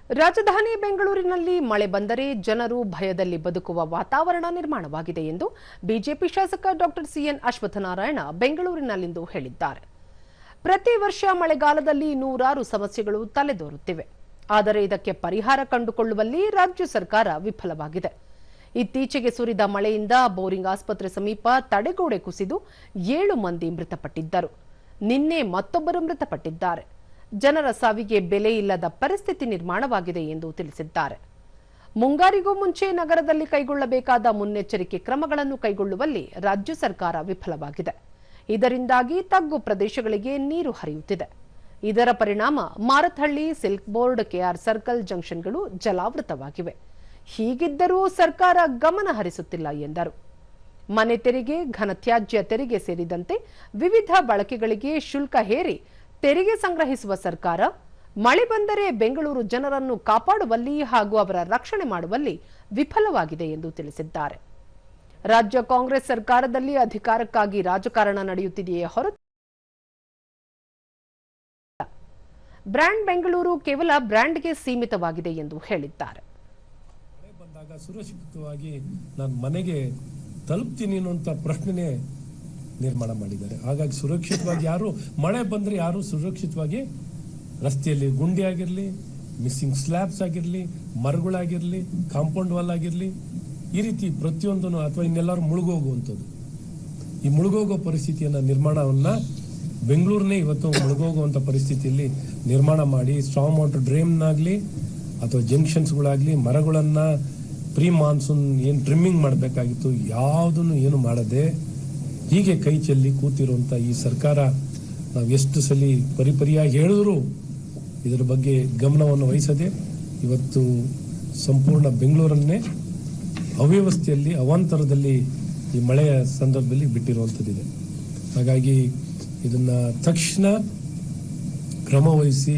ರಾಜಧಾನಿ ಬೆಂಗಳೂರಿನಲ್ಲಿ ಮಳೆ ಬಂದರೆ ಜನರು ಭಯದಲ್ಲಿ ಬದುಕುವ ವಾತಾವರಣ ನಿರ್ಮಾಣವಾಗಿದೆ ಎಂದು ಬಿಜೆಪಿ ಶಾಸಕ ಡಾಕ್ಟರ್ ಸಿಎನ್ ಅಶ್ವತ್ಥನಾರಾಯಣ ಬೆಂಗಳೂರಿನಲ್ಲಿಂದು ಹೇಳಿದ್ದಾರೆ. ಪ್ರತಿ ವರ್ಷ ಮಳೆಗಾಲದಲ್ಲಿ ನೂರಾರು ಸಮಸ್ಯೆಗಳು ತಲೆದೋರುತ್ತಿವೆ. ಆದರೆ ಇದಕ್ಕೆ ಪರಿಹಾರ ಕಂಡುಕೊಳ್ಳುವಲ್ಲಿ ರಾಜ್ಯ ಸರ್ಕಾರ ವಿಫಲವಾಗಿದೆ. ಇತ್ತೀಚೆಗೆ ಸುರಿದ ಮಳೆಯಿಂದ ಬೋರಿಂಗ್ ಆಸ್ಪತ್ರೆ ಸಮೀಪ ತಡೆಗೋಡೆ ಕುಸಿದು 7 ಮಂದಿ ಮೃತಪಟ್ಟಿದ್ದರು. ನಿನ್ನೆ ಮತ್ತೊಬ್ಬರು ಮೃತಪಟ್ಟಿದ್ದಾರೆ. ಜನರ ಸಾವಿಗೆ ಬೆಲೆ ಇಲ್ಲದ ಪರಿಸ್ಥಿತಿ ನಿರ್ಮಾಣವಾಗಿದೆ ಎಂದು ತಿಳಿಸಿದ್ದಾರೆ. ಮುಂಗಾರಿಗೂ ಮುಂಚೆ ನಗರದಲ್ಲಿ ಕೈಗೊಳ್ಳಬೇಕಾದ ಮುನ್ನೆಚ್ಚರಿಕೆ ಕ್ರಮಗಳನ್ನು ಕೈಗೊಳ್ಳುವಲ್ಲಿ ರಾಜ್ಯ ಸರ್ಕಾರ ವಿಫಲವಾಗಿದೆ. ಇದರಿಂದಾಗಿ ತಗ್ಗು ಪ್ರದೇಶಗಳಿಗೆ ನೀರು ಹರಿಯುತ್ತಿದೆ. ಇದರ ಪರಿಣಾಮ Marathahalli, Silk Board, K R Circle ಜಂಕ್ಷನ್ಗಳು ಜಲಾವೃತವಾಗಿವೆ. ಹೀಗಿದ್ದರೂ ಸರ್ಕಾರ ಗಮನ ಹರಿಸುತ್ತಿಲ್ಲ ಎಂದರು. ಮನೆ ತೆರಿಗೆ, ಘನತ್ಯಾಜ್ಯ ತೆರಿಗೆ ಸೇರಿದಂತೆ ವಿವಿಧ ಬಳಕೆಗಳಿಗೆ ಶುಲ್ಕ ಹೇರಿ ತೆರಿಗೆ ಸಂಗ್ರಹಿಸುವ ಸರ್ಕಾರ ಮಳೆ ಬಂದರೆ ಬೆಂಗಳೂರು ಜನರನ್ನು ಕಾಪಾಡುವಲ್ಲಿ ಹಾಗೂ ಅವರ ರಕ್ಷಣೆ ಮಾಡುವಲ್ಲಿ ವಿಫಲವಾಗಿದೆ ಎಂದು ತಿಳಿಸಿದ್ದಾರೆ. ರಾಜ್ಯ ಕಾಂಗ್ರೆಸ್ ಸರ್ಕಾರದಲ್ಲಿ ಅಧಿಕಾರಕ್ಕಾಗಿ ರಾಜಕಾರಣ ನಡೆಯುತ್ತಿದೆಯೇ ಹೊರತು ಬ್ರ್ಯಾಂಡ್ ಬೆಂಗಳೂರು ಕೇವಲ ಬ್ರ್ಯಾಂಡ್ಗೆ ಸೀಮಿತವಾಗಿದೆ ಎಂದು ಹೇಳಿದ್ದಾರೆ. ಸುರಕ್ಷಿತವಾಗಿ ನಾನು ಮನೆಗೆ ತಲುಪ್ತೀನಿ ಅನ್ನುವಂಥ ಪ್ರಶ್ನೆ ನಿರ್ಮಾಣ ಮಾಡಿದ್ದಾರೆ. ಹಾಗಾಗಿ ಸುರಕ್ಷಿತವಾಗಿ ಯಾರು ಮಳೆ ಬಂದರೆ ಯಾರು ಸುರಕ್ಷಿತವಾಗಿ ರಸ್ತೆಯಲ್ಲಿ ಗುಂಡಿ ಆಗಿರಲಿ, ಮಿಸ್ಸಿಂಗ್ ಸ್ಲ್ಯಾಬ್ಸ್ ಆಗಿರಲಿ, ಮರಗಳಾಗಿರಲಿ, ಕಾಂಪೌಂಡ್ ವಾಲ್ ಆಗಿರಲಿ, ಈ ರೀತಿ ಪ್ರತಿಯೊಂದನ್ನು ಅಥವಾ ಇನ್ನೆಲ್ಲರೂ ಮುಳುಗೋಗುವಂಥದ್ದು, ಈ ಮುಳುಗೋಗೋ ಪರಿಸ್ಥಿತಿಯನ್ನು ನಿರ್ಮಾಣವನ್ನ ಬೆಂಗಳೂರನ್ನೇ ಇವತ್ತು ಮುಳುಗೋಗುವಂಥ ಪರಿಸ್ಥಿತಿಯಲ್ಲಿ ನಿರ್ಮಾಣ ಮಾಡಿ ಸ್ಟ್ರಾಂಗ್ ವಾಟರ್ ಡ್ರೈನ್ಗಾಗಲಿ ಅಥವಾ ಜಂಕ್ಷನ್ಸ್ಗಳಾಗಲಿ ಮರಗಳನ್ನು ಪ್ರೀ ಮಾನ್ಸೂನ್ ಏನು ಟ್ರಿಮ್ಮಿಂಗ್ ಮಾಡಬೇಕಾಗಿತ್ತು ಯಾವುದನ್ನು ಏನು ಮಾಡದೆ ಹೀಗೆ ಕೈ ಚೆಲ್ಲಿ ಕೂತಿರುವಂಥ ಈ ಸರ್ಕಾರ ನಾವು ಎಷ್ಟು ಸಲ ಪರಿಪರಿಯಾಗಿ ಹೇಳಿದ್ರು ಇದರ ಬಗ್ಗೆ ಗಮನವನ್ನು ವಹಿಸದೆ ಇವತ್ತು ಸಂಪೂರ್ಣ ಬೆಂಗಳೂರನ್ನೇ ಅವ್ಯವಸ್ಥೆಯಲ್ಲಿ ಅವಾಂತರದಲ್ಲಿ ಈ ಮಳೆಯ ಸಂದರ್ಭದಲ್ಲಿ ಬಿಟ್ಟಿರುವಂಥದ್ದಿದೆ. ಹಾಗಾಗಿ ಇದನ್ನ ತಕ್ಷಣ ಕ್ರಮ ವಹಿಸಿ